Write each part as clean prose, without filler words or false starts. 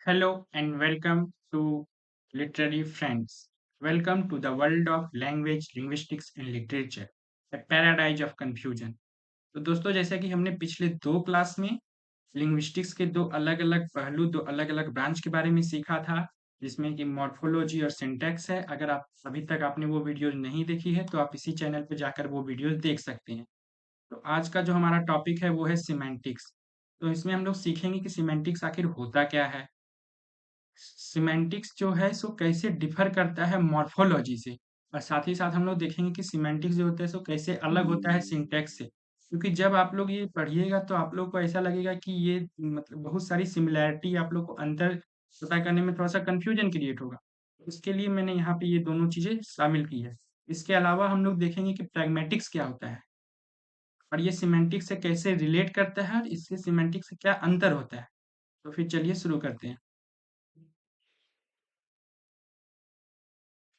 Hello and welcome to Literary Friends. Welcome to the world of language, linguistics and literature, a paradise of confusion. तो दोस्तों जैसा कि हमने पिछले दो क्लास में लिंग्विस्टिक्स के दो अलग-अलग पहलू, दो अलग-अलग ब्रांच के बारे में सीखा था, जिसमें कि मॉर्फोलॉजी और सिंटैक्स है। अगर आप अभी तक आपने वो वीडियोज़ नहीं देखी है, तो आप इसी चैनल पे जाकर वो वीडियोज़ देख सकते हैं। तो आज का जो हमारा टॉपिक है वो है सिमेंटिक्स। तो इसमें हम लोग सीखेंगे कि सिमेंटिक्स आखिर होता क्या है? सिमेंटिक्स जो है सो कैसे डिफर करता है मॉर्फोलॉजी से और साथ ही साथ हम लोग देखेंगे कि सिमेंटिक्स जो होता है सो कैसे अलग होता है सिंटैक्स से क्योंकि जब आप लोग ये पढ़िएगा तो आप लोग को ऐसा लगेगा कि ये मतलब बहुत सारी सिमिलैरिटी आप लोग को अंतर पता करने में थोड़ा सा कंफ्यूजन क्रिएट होगा। इसके लिए मैंने यहाँ पे ये दोनों चीजें शामिल की है। इसके अलावा हम लोग देखेंगे कि प्रैग्मेटिक्स क्या होता है और ये सिमेंटिक्स से कैसे रिलेट करता है और इससे सिमेंटिक्स से क्या अंतर होता है। तो फिर चलिए शुरू करते हैं।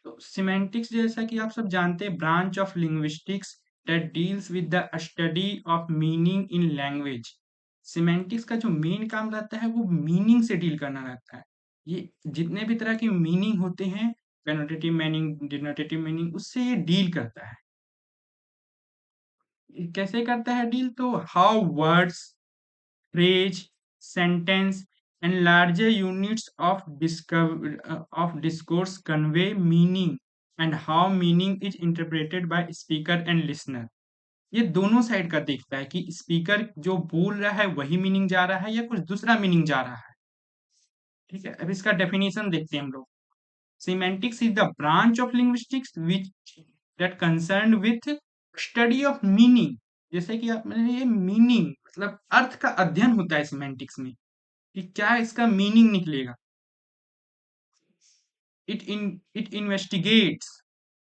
तो सिमेंटिक्स जैसा कि आप सब जानते हैं branch of linguistics that deals with the study of meaning in language. Semantics का जो मेन काम रहता है वो मीनिंग से डील करना रहता है। ये जितने भी तरह के मीनिंग होते हैं, कनोटेटिव मीनिंग, डिनोटेटिव मीनिंग, उससे ये डील करता है। ये कैसे करता है डील? तो how words, phrase, sentence, and larger units of discourse convey meaning and how meaning is interpreted by speaker and listener. ये दोनों साइड का देखता है कि स्पीकर जो बोल रहा है वही मीनिंग जा रहा है या कुछ दूसरा मीनिंग जा रहा है। ठीक है, अब इसका डेफिनेशन देखते हैं हम लोग। Semantics is the branch of linguistics which that concerned with study of meaning। जैसे कि आप मैंने ये मीनिंग मतलब अर्थ का अध्ययन होता है सिमेंटिक्स में कि क्या इसका मीनिंग निकलेगा। it investigates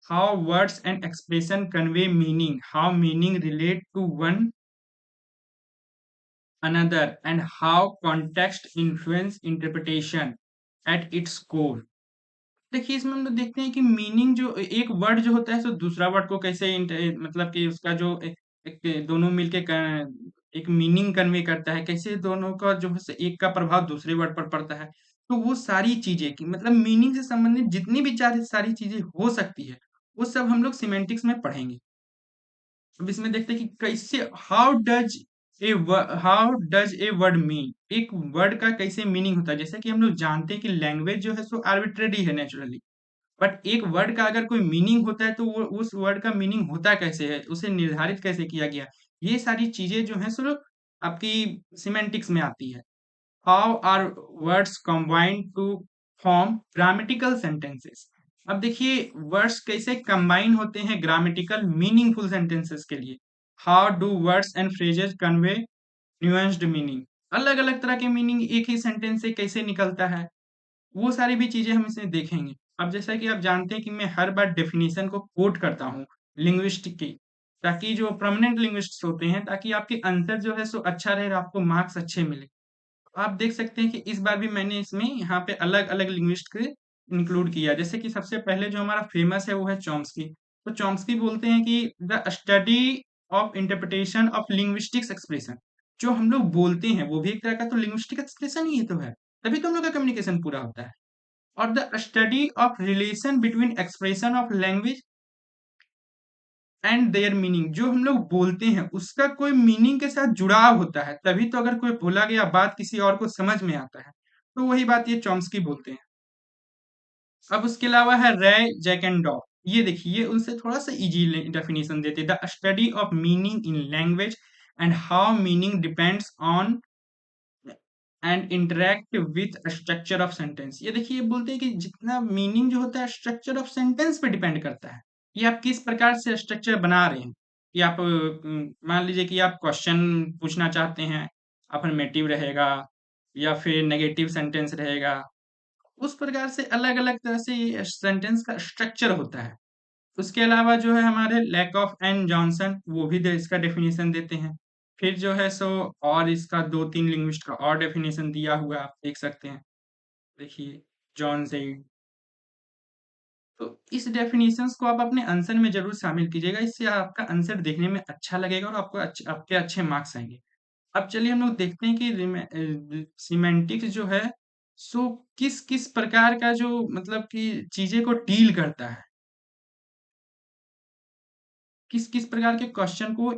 how words and expression convey meaning, how meaning relate to one another, and how context influence interpretation at its core। देखिए इसमें हम लोग देखते हैं कि मीनिंग जो एक वर्ड जो होता है सो दूसरा वर्ड को कैसे मतलब कि उसका जो एक दोनों मिलके एक मीनिंग कन्वे करता है, कैसे दोनों का जो है एक का प्रभाव दूसरे वर्ड पर पड़ता है। तो वो सारी चीजें की मतलब मीनिंग से संबंधित जितनी भी सारी चीजें हो सकती है वो सब हम लोग सिमेंटिक्स में पढ़ेंगे। अब इसमें देखते हैं कि कैसे how does a word mean, एक वर्ड का कैसे मीनिंग होता है। जैसे कि हम लोग जानते हैं कि लैंग्वेज जो है सो आर्बिट्रेरी है नेचुरली, बट एक वर्ड का अगर कोई मीनिंग होता है तो वो उस वर्ड का मीनिंग होता कैसे है, उसे निर्धारित कैसे किया गया, ये सारी चीजें जो है सिर्फ आपकी सिमेंटिक्स में आती है। How are words combined to form grammatical sentences. अब देखिए वर्ड्स कैसे कंबाइन होते हैं ग्रामेटिकल मीनिंगफुल सेंटेंसेस के लिए। How do words and phrases convey nuanced meaning, अलग अलग तरह के मीनिंग एक ही सेंटेंस से कैसे निकलता है, वो सारी भी चीजें हम इसमें देखेंगे। अब जैसा कि आप जानते हैं कि मैं हर बार डेफिनेशन को कोट करता हूँ लिंग्विस्टिक की, ताकि जो परमानेंट लिंग्विस्ट्स होते हैं ताकि आपके आंसर जो है सो अच्छा रहे, आपको मार्क्स अच्छे मिले। आप देख सकते हैं कि इस बार भी मैंने इसमें यहाँ पे अलग अलग लिंग्विस्ट के इंक्लूड किया। जैसे कि सबसे पहले जो हमारा फेमस है वो है चॉम्स्की। तो चॉम्स्की बोलते हैं कि the study of interpretation of linguistics expression. जो हम लोग बोलते हैं वो भी एक तरह का तो लिंग्विस्टिक एक्सप्रेशन ही तो है, तभी तो हम लोग का कम्युनिकेशन पूरा होता है। और the study of relation between expression of language and there meaning, जो हम लोग बोलते हैं उसका कोई मीनिंग के साथ जुड़ाव होता है, तभी तो अगर कोई बोला गया बात किसी और को समझ में आता है। तो वही बात ये चॉम्स्की बोलते हैं। अब उसके अलावा है रे जैकेंडॉफ। ये देखिए ये उनसे थोड़ा सा इजी डेफिनेशन देते हैं। The study of meaning in language and how meaning depends on and interact with structure of sentence. ये देखिए ये बोलते हैं कि जितना मीनिंग जो होता है स्ट्रक्चर ऑफ सेंटेंस पे डिपेंड करता है कि आप किस प्रकार से स्ट्रक्चर बना रहे हैं। कि आप मान लीजिए कि आप क्वेश्चन पूछना चाहते हैं, अफर्मेटिव रहेगा या फिर नेगेटिव सेंटेंस रहेगा, उस प्रकार से अलग अलग तरह से ये सेंटेंस का स्ट्रक्चर होता है। उसके अलावा जो है हमारे लैक ऑफ एन जॉनसन, वो भी इसका डेफिनेशन देते हैं। फिर जो है सो और इसका दो तीन लिंग्विस्ट का और डेफिनेशन दिया हुआ है, आप देख सकते हैं। देखिए जॉन सेड। तो इस डेफिनेशंस को आप अपने आंसर में जरूर शामिल कीजिएगा, इससे आपका आंसर देखने में अच्छा लगेगा और आपको आपके अच्छे मार्क्स आएंगे। अब चलिए हम लोग देखते हैं कि सिमेंटिक्स जो है सो किस किस प्रकार का जो मतलब कि चीजें को डील करता है, किस किस प्रकार के क्वेश्चन को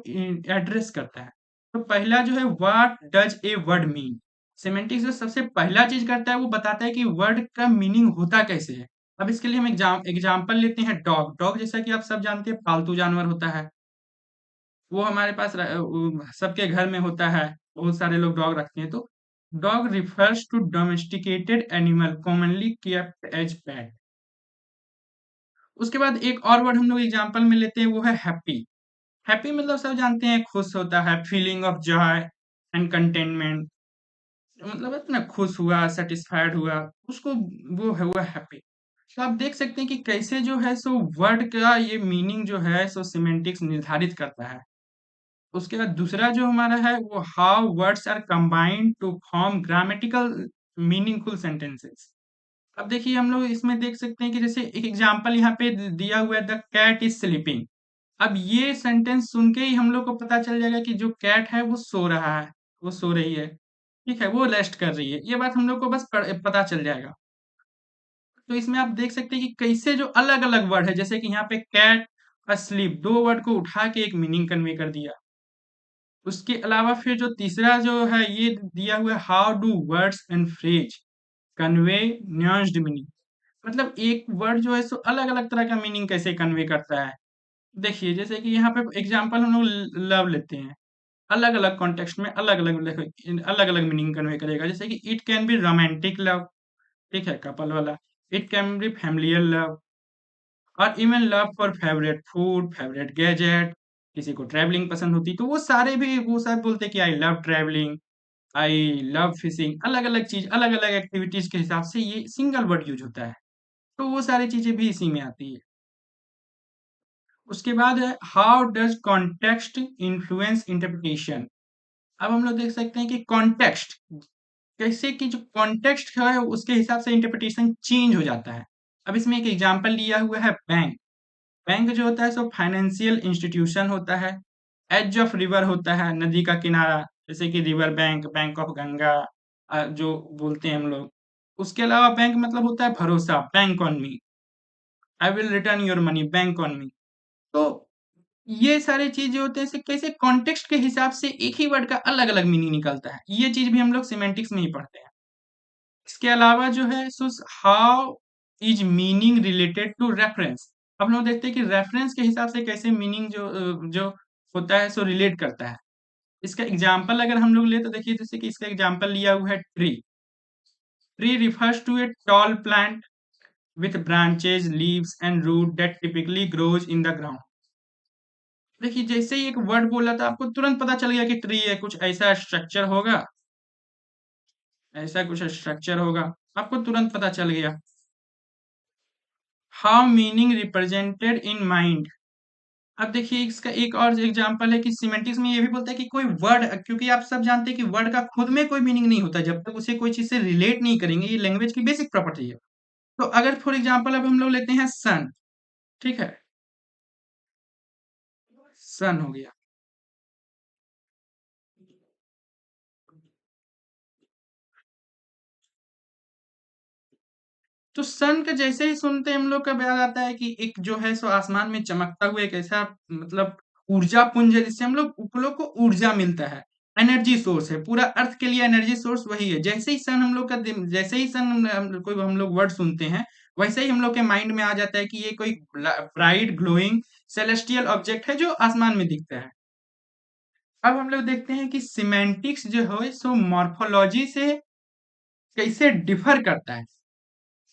एड्रेस करता है। तो पहला जो है, what does a word mean. Semantics जो सबसे पहला चीज करता है वो बताता है कि वर्ड का मीनिंग होता कैसे है। अब इसके लिए हम एग्जाम्पल लेते हैं, डॉग। डॉग जैसा कि आप सब जानते हैं पालतू जानवर होता है, वो हमारे पास सबके घर में होता है, बहुत सारे लोग डॉग रखते हैं। तो dog refers to domesticated animal commonly kept as pet. उसके बाद एक और वर्ड हम लोग एग्जाम्पल में लेते हैं, वो है हैप्पी। हैप्पी मतलब सब जानते हैं खुश होता है, feeling of Joy and containment, मतलब है ना, खुश हुआ, सेटिस्फाइड हुआ, उसको वो है हुआ हैप्पी। तो आप देख सकते हैं कि कैसे जो है सो वर्ड का ये मीनिंग जो है सो सिमेंटिक्स निर्धारित करता है। उसके बाद दूसरा जो हमारा है वो how words are combined to form grammatical meaningful sentences. अब देखिए हम लोग इसमें देख सकते हैं कि जैसे एक एग्जांपल यहाँ पे दिया हुआ है, द कैट इज स्लीपिंग। अब ये सेंटेंस सुन के ही हम लोग को पता चल जाएगा कि जो कैट है वो सो रहा है, वो सो रही है, ठीक है, वो रेस्ट कर रही है। ये बात हम लोग को बस पता चल जाएगा। तो इसमें आप देख सकते हैं कि कैसे जो अलग अलग वर्ड है, जैसे कि यहाँ पे कैट और स्लीप, दो वर्ड को उठा के एक मीनिंग कन्वे कर दिया। उसके अलावा फिर जो तीसरा जो है ये दिया हुआ है, how do words and phrase convey nuanced meaning. मतलब एक वर्ड जो है सो अलग अलग तरह का मीनिंग कैसे कन्वे करता है। देखिए जैसे कि यहाँ पे एग्जांपल हम लोग लव लेते हैं, अलग अलग कॉन्टेक्स्ट में अलग अलग अलग अलग मीनिंग कन्वे करेगा। जैसे कि it can be romantic love, ठीक है, कपल वाला। It can be familiar love, और even love for favourite food, favourite gadget. किसी को ट्रैवलिंग पसंद होती तो वो सारे भी वो सब बोलते हैं कि I love travelling, I love fishing. अलग अलग चीज, अलग अलग एक्टिविटीज के हिसाब से ये सिंगल वर्ड यूज होता है। तो वो सारी चीजें भी इसी में आती है। उसके बाद है how does context influence interpretation. अब हम लोग देख सकते हैं कि कॉन्टेक्स्ट कैसे, कि जो कॉन्टेक्स्ट है उसके हिसाब से इंटरप्रिटेशन चेंज हो जाता है। अब इसमें एक एग्जांपल लिया हुआ है, बैंक। बैंक जो होता है सो फाइनेंशियल इंस्टीट्यूशन होता है। एज ऑफ रिवर होता है, नदी का किनारा, जैसे कि river bank, bank of Ganga, जो बोलते हैं हम लोग। उसके अलावा बैंक मतलब होता है भरोसा, bank on me, I will return your money, bank on me. तो ये सारी चीज जो होते हैं इसे कैसे कॉन्टेक्स्ट के हिसाब से एक ही वर्ड का अलग अलग मीनिंग निकलता है। ये चीज भी हम लोग सिमेंटिक्स में ही पढ़ते हैं। इसके अलावा जो है so how is meaning related to reference. अब लोग देखते हैं कि रेफरेंस के हिसाब से कैसे मीनिंग जो होता है सो रिलेट करता है। इसका एग्जांपल अगर हम लोग ले तो देखिए, जैसे कि इसका एग्जांपल लिया हुआ है tree. Tree refers to a tall plant with branches, leaves and root that typically grows in the ground। देखिए जैसे ही एक वर्ड बोला था आपको तुरंत पता चल गया कि ट्री है, कुछ ऐसा स्ट्रक्चर होगा, ऐसा कुछ स्ट्रक्चर होगा, आपको तुरंत पता चल गया। How meaning represented in mind. अब देखिए इसका एक और एग्जांपल है कि सिमेंटिक्स में ये भी बोलता है कि कोई वर्ड, क्योंकि आप सब जानते हैं कि वर्ड का खुद में कोई मीनिंग नहीं होता जब तक उसे कोई चीज से रिलेट नहीं करेंगे। ये लैंग्वेज की बेसिक प्रॉपर्टी है। तो अगर फॉर एग्जांपल अब हम लोग लेते हैं सन, ठीक है, सन हो गया। तो सन का जैसे ही सुनते हैं हम लोग का याद आता है कि एक जो है सो आसमान में चमकता हुआ एक ऐसा मतलब ऊर्जा पुंज है जिससे हम लोग को ऊर्जा मिलता है। एनर्जी सोर्स है, पूरा अर्थ के लिए एनर्जी सोर्स वही है। जैसे ही सन हम लोग का जैसे ही सन कोई हम लोग वर्ड सुनते हैं, वैसे ही हम लोग के माइंड में आ जाता है कि ये कोई ब्राइट ग्लोइंग सेलेस्टियल ऑब्जेक्ट है जो आसमान में दिखता है। अब हम लोग देखते हैं कि सिमेंटिक्स जो है सो मॉर्फोलॉजी से कैसे डिफर करता है।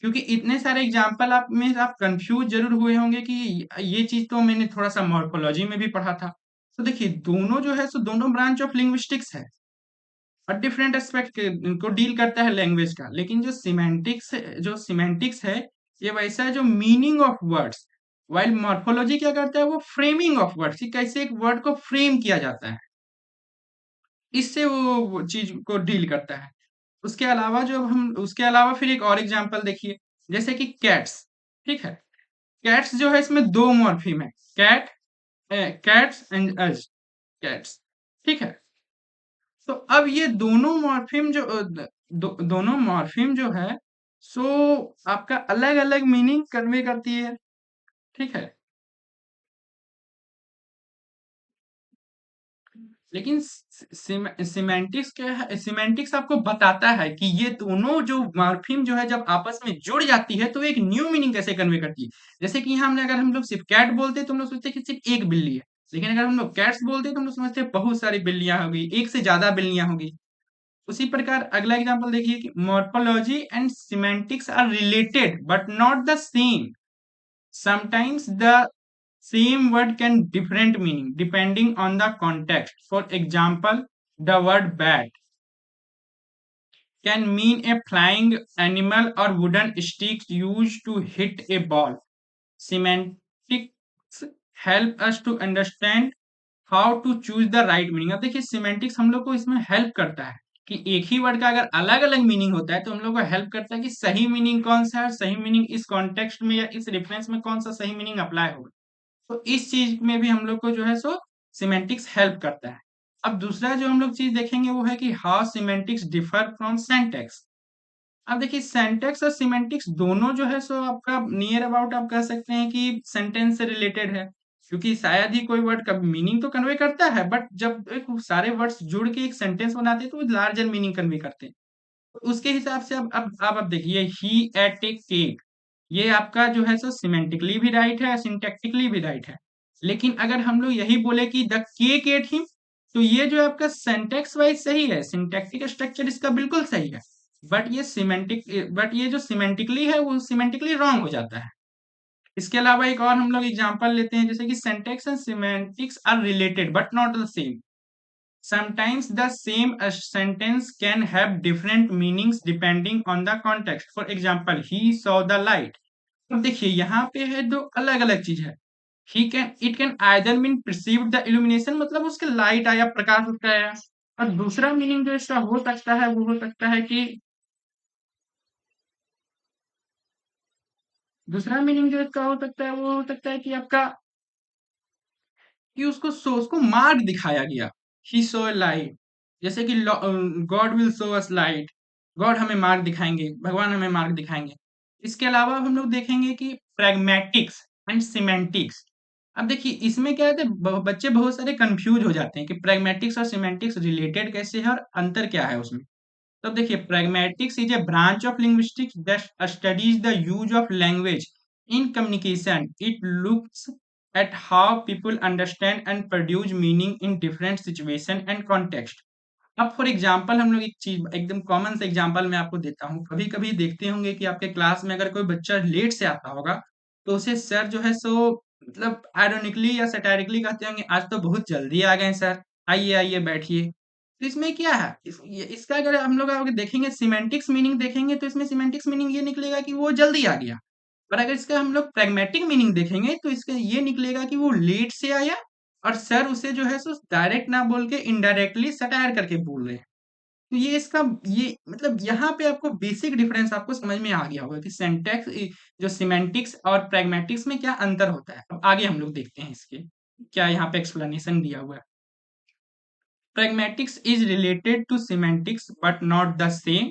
क्योंकि इतने सारे एग्जाम्पल आप में आप कंफ्यूज जरूर हुए होंगे कि ये चीज तो मैंने थोड़ा सा मॉर्फोलॉजी में भी पढ़ा था। तो देखिए दोनों जो है सो दोनों ब्रांच ऑफ लिंग्विस्टिक्स है और डिफरेंट एस्पेक्ट को डील करता है लैंग्वेज का। लेकिन जो सिमेंटिक्स है ये वैसा है जो meaning of words, while morphology क्या करता है वो फ्रेमिंग ऑफ वर्ड्स, कि कैसे एक वर्ड को फ्रेम किया जाता है, इससे वो चीज को डील करता है। उसके अलावा फिर एक और एग्जांपल देखिए, जैसे कि कैट्स, ठीक है। कैट्स जो है इसमें दो मॉर्फीम है, कैट, कैट्स एंड अज, कैट्स, ठीक है। तो अब ये दोनों मॉर्फिम जो दोनों मॉर्फिम जो है सो आपका अलग अलग मीनिंग कन्वे करती है। ठीक है, लेकिन सिमेंटिक्स क्या है, सिमेंटिक्स आपको बताता है कि ये दोनों जो मॉर्फिम जो है जब आपस में जुड़ जाती है तो एक न्यू मीनिंग कैसे कन्वे करती है। जैसे कि यहाँ हमने अगर हम लोग सिर्फ कैट बोलते तो हम लोग सोचते हैं कि सिर्फ एक बिल्ली है, लेकिन अगर हम लोग कैट्स बोलते तो हम लोग समझते हैं बहुत सारी बिल्लियां होगी, एक से ज्यादा बिल्लियां होगी। उसी प्रकार अगला एग्जांपल देखिए कि morphology and semantics are related but not the same. Sometimes the same word can different meaning depending on the context. For example, the word bat can mean a flying animal or wooden sticks used to hit a ball. Semantics help us to understand how to choose the right meaning. अब देखिए semantics हम लोग को इसमें help करता है कि एक ही वर्ड का अगर अलग अलग मीनिंग होता है तो हम लोग को हेल्प करता है कि सही मीनिंग कौन सा है, सही मीनिंग इस कॉन्टेक्स्ट में या इस रेफरेंस में कौन सा सही मीनिंग अप्लाई होगा। तो इस चीज में भी हम लोग को जो है सो सिमेंटिक्स हेल्प करता है। अब दूसरा जो हम लोग चीज देखेंगे वो है कि how semantics differ from syntax. अब देखिए सिंटैक्स और सिमेंटिक्स दोनों जो है सो आपका नियर अबाउट आप कह सकते हैं कि सेंटेंस से रिलेटेड है, क्योंकि शायद ही कोई वर्ड का मीनिंग तो कन्वे करता है बट जब एक सारे वर्ड्स जुड़ के एक सेंटेंस बनाते हैं तो वो लार्जर मीनिंग कन्वे करते हैं। तो उसके हिसाब से अब देखिए ही एट ए केक, ये आपका जो है सो सिमेंटिकली भी राइट है, सिंटैक्टिकली भी राइट है। लेकिन अगर हम लोग यही बोले कि द केक एट हिम, तो ये जो आपका सिंटैक्स वाइज सही है, सिंटैक्टिक स्ट्रक्चर इसका बिल्कुल सही है, बट ये जो सिमेंटिकली है वो सिमेंटिकली रॉन्ग हो जाता है। इसके अलावा एक और हम लोग एग्जांपल लेते हैं, जैसे कि syntax and semantics are related but not the same. Sometimes the same sentence can have different meanings depending on the context. For example, he saw the light. अब देखिए यहाँ पे है दो अलग अलग चीज है। He can it can either mean perceived the illumination, मतलब उसके लाइट आया, प्रकाश उसका आया। और दूसरा मीनिंग जो इसका हो सकता है वो हो सकता है कि दूसरा मीनिंग जो इसका हो सकता है वो हो सकता है कि आपका कि उसको मार्ग दिखाया गया। ही सो लाइट, जैसे कि God will show us light, God हमें मार्ग दिखाएंगे, भगवान हमें मार्ग दिखाएंगे। इसके अलावा हम लोग देखेंगे कि प्रैग्मेटिक्स एंड सिमेंटिक्स। अब देखिए इसमें क्या है, बच्चे बहुत सारे कंफ्यूज हो जाते हैं कि प्रैग्मेटिक्स और सिमेंटिक्स रिलेटेड कैसे है और अंतर क्या है उसमें। तो देखिए pragmatics is a branch of linguistics that studies the use of language in communication. It looks at how people understand and produce meaning in different situation and context. अब फॉर एग्जाम्पल हम लोग एक चीज एकदम कॉमन से example मैं आपको देता हूँ। कभी कभी देखते होंगे कि आपके क्लास में अगर कोई बच्चा लेट से आता होगा तो उसे सर जो है सो मतलब आयरोनिकली या सटायरिकली कहते होंगे, आज तो बहुत जल्दी आ गए सर, आइए आइए बैठिए। तो इसमें क्या है, इसका अगर हम लोग अगर देखेंगे सिमेंटिक्स मीनिंग देखेंगे तो इसमें सिमेंटिक्स मीनिंग ये निकलेगा कि वो जल्दी आ गया। पर अगर इसका हम लोग प्रैग्मेटिक मीनिंग देखेंगे तो इसका ये निकलेगा कि वो लेट से आया और सर उसे जो है सो डायरेक्ट ना बोल के इनडायरेक्टली सटायर करके बोल रहे हैं। तो ये इसका ये मतलब यहाँ पे आपको बेसिक डिफरेंस आपको समझ में आ गया होगा कि सेंटेक्स जो सिमेंटिक्स और प्रैग्मेटिक्स में क्या अंतर होता है। अब आगे हम लोग देखते हैं इसके क्या यहाँ पे एक्सप्लेनेशन दिया हुआ है। Pragmatics is related to semantics but not the same.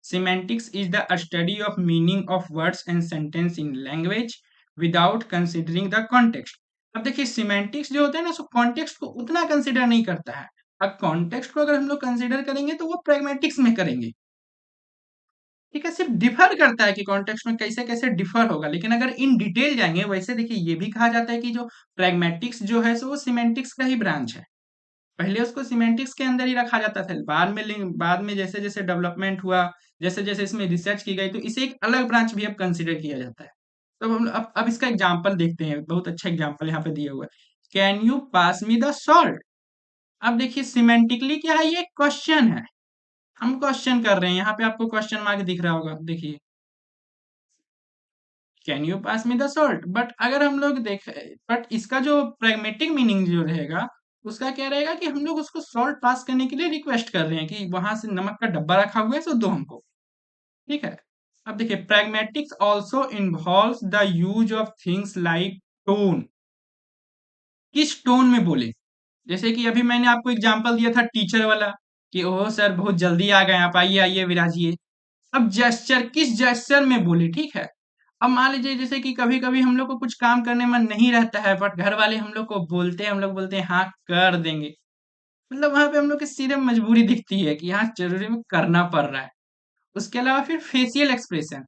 Semantics is the study of meaning of words and sentence in language without considering the context. अब देखिए सिमेंटिक्स जो होता है ना सो कॉन्टेक्स्ट को उतना कंसिडर नहीं करता है। अब कॉन्टेक्स्ट को अगर हम लोग कंसिडर करेंगे तो वो प्रैग्मेटिक्स में करेंगे। ठीक है, सिर्फ डिफर करता है कि कॉन्टेक्स्ट में कैसे कैसे डिफर होगा, लेकिन अगर इन डिटेल जाएंगे वैसे देखिए ये भी कहा जाता है कि जो प्रैग्मेटिक्स जो है सो वो सिमेंटिक्स का ही ब्रांच है। पहले उसको सिमेंटिक्स के अंदर ही रखा जाता था, बाद में जैसे जैसे डेवलपमेंट हुआ, जैसे जैसे इसमें रिसर्च की गई तो इसे एक अलग ब्रांच भी अब कंसिडर किया जाता है। तो हम अब इसका एग्जांपल देखते हैं, बहुत अच्छा एग्जांपल यहाँ पे दिया हुआ है। Can you pass me the salt. अब देखिए सिमेंटिकली क्या है, ये क्वेश्चन है, हम क्वेश्चन कर रहे हैं। यहाँ पे आपको क्वेश्चन मार्क दिख रहा होगा, देखिए can you pass me the salt. But अगर हम लोग देख बट इसका जो प्रैग्मेटिक मीनिंग जो रहेगा उसका क्या रहेगा कि हम लोग उसको सॉल्ट पास करने के लिए रिक्वेस्ट कर रहे हैं कि वहां से नमक का डब्बा रखा हुआ है सो दो हमको। ठीक है, अब देखिए pragmatics also involves the use of things like tone, किस टोन में बोले। जैसे कि अभी मैंने आपको एग्जांपल दिया था टीचर वाला कि ओह सर बहुत जल्दी आ गए आप, आइए आइए विराजिए। अब जेस्चर किस जेस्चर में बोले, ठीक है। अब मान लीजिए जैसे कि कभी कभी हम लोग को कुछ काम करने में नहीं रहता है, बट घर वाले हम लोग को बोलते हैं, हम लोग बोलते हैं हाँ कर देंगे। मतलब वहां पे हम लोग की सीधे मजबूरी दिखती है कि हाँ जरूरी में करना पड़ रहा है। उसके अलावा फिर फेशियल एक्सप्रेशन।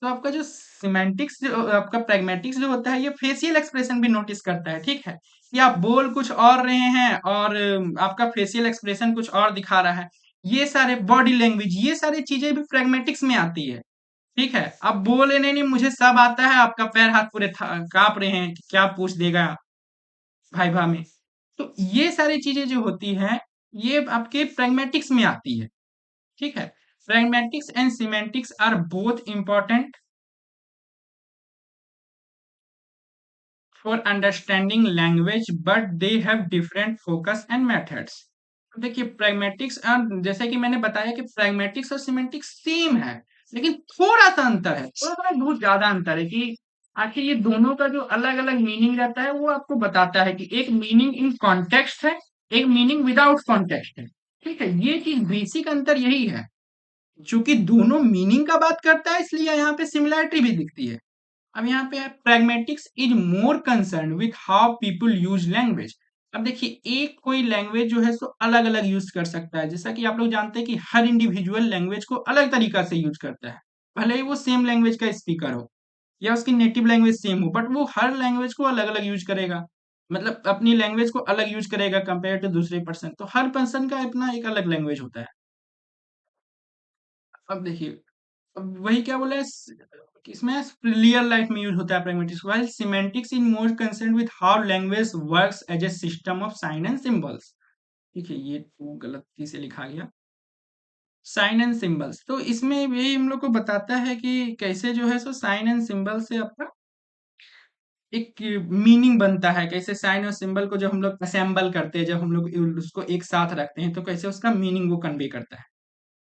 तो आपका जो सिमेंटिक्स जो आपका प्रैग्मेटिक्स जो होता है, ये फेशियल एक्सप्रेशन भी नोटिस करता है, ठीक है। कि आप बोल कुछ और रहे हैं और आपका फेशियल एक्सप्रेशन कुछ और दिखा रहा है। ये सारे बॉडी लैंग्वेज, ये सारी चीजें भी प्रैग्मेटिक्स में आती है, ठीक है। आप बोले नहीं नहीं मुझे सब आता है, आपका पैर हाथ पूरे कांप रहे हैं कि क्या पूछ देगा भाई में। तो ये सारी चीजें जो होती हैं, ये आपके प्रैग्मेटिक्स में आती है, ठीक है। Pragmatics and semantics are both important for understanding language, but they have different focus and methods. देखिए प्रैग्मेटिक्स और जैसे कि मैंने बताया कि प्रैग्मेटिक्स और सिमेंटिक्स सेम है, लेकिन थोड़ा सा अंतर है, थोड़ा सा बहुत ज्यादा अंतर है कि आखिर ये दोनों का जो अलग अलग मीनिंग रहता है वो आपको बताता है कि एक मीनिंग इन कॉन्टेक्स्ट है, एक मीनिंग विदाउट कॉन्टेक्स्ट है, ठीक है। ये चीज बेसिक अंतर यही है। चूंकि दोनों मीनिंग का बात करता है इसलिए यहाँ पे सिमिलैरिटी भी दिखती है। अब यहाँ पे है pragmatics is more concern with how people use language. अब देखिए एक कोई लैंग्वेज जो है सो अलग अलग यूज कर सकता है, जैसा कि आप लोग जानते हैं कि हर इंडिविजुअल लैंग्वेज को अलग तरीका से यूज करता है। भले ही वो सेम लैंग्वेज का स्पीकर हो या उसकी नेटिव लैंग्वेज सेम हो, बट वो हर लैंग्वेज को अलग अलग यूज करेगा। मतलब अपनी लैंग्वेज को अलग यूज करेगा कंपेयर टू दूसरे पर्सन। तो हर पर्सन का अपना एक अलग लैंग्वेज होता है। अब देखिए, अब वही क्या बोला है इसमें रियल लाइफ में यूज होता है pragmatics, while semantics in more concern with how language works as a system of sign and symbols. ठीक है, ये तो गलती से लिखा गया, साइन एंड सिंबल्स। तो इसमें यही हम लोग को बताता है कि कैसे जो है सो साइन एंड सिंबल से आपका एक मीनिंग बनता है, कैसे साइन और सिंबल को जब हम लोग असेंबल करते हैं, जब हम लोग उसको एक साथ रखते हैं, तो कैसे उसका मीनिंग वो कन्वे करता है।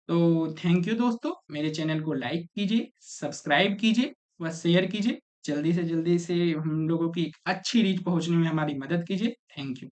तो थैंक यू दोस्तों, मेरे चैनल को लाइक कीजिए, सब्सक्राइब कीजिए व शेयर कीजिए। जल्दी से जल्दी से हम लोगों की एक अच्छी रीच पहुंचने में हमारी मदद कीजिए। Thank you.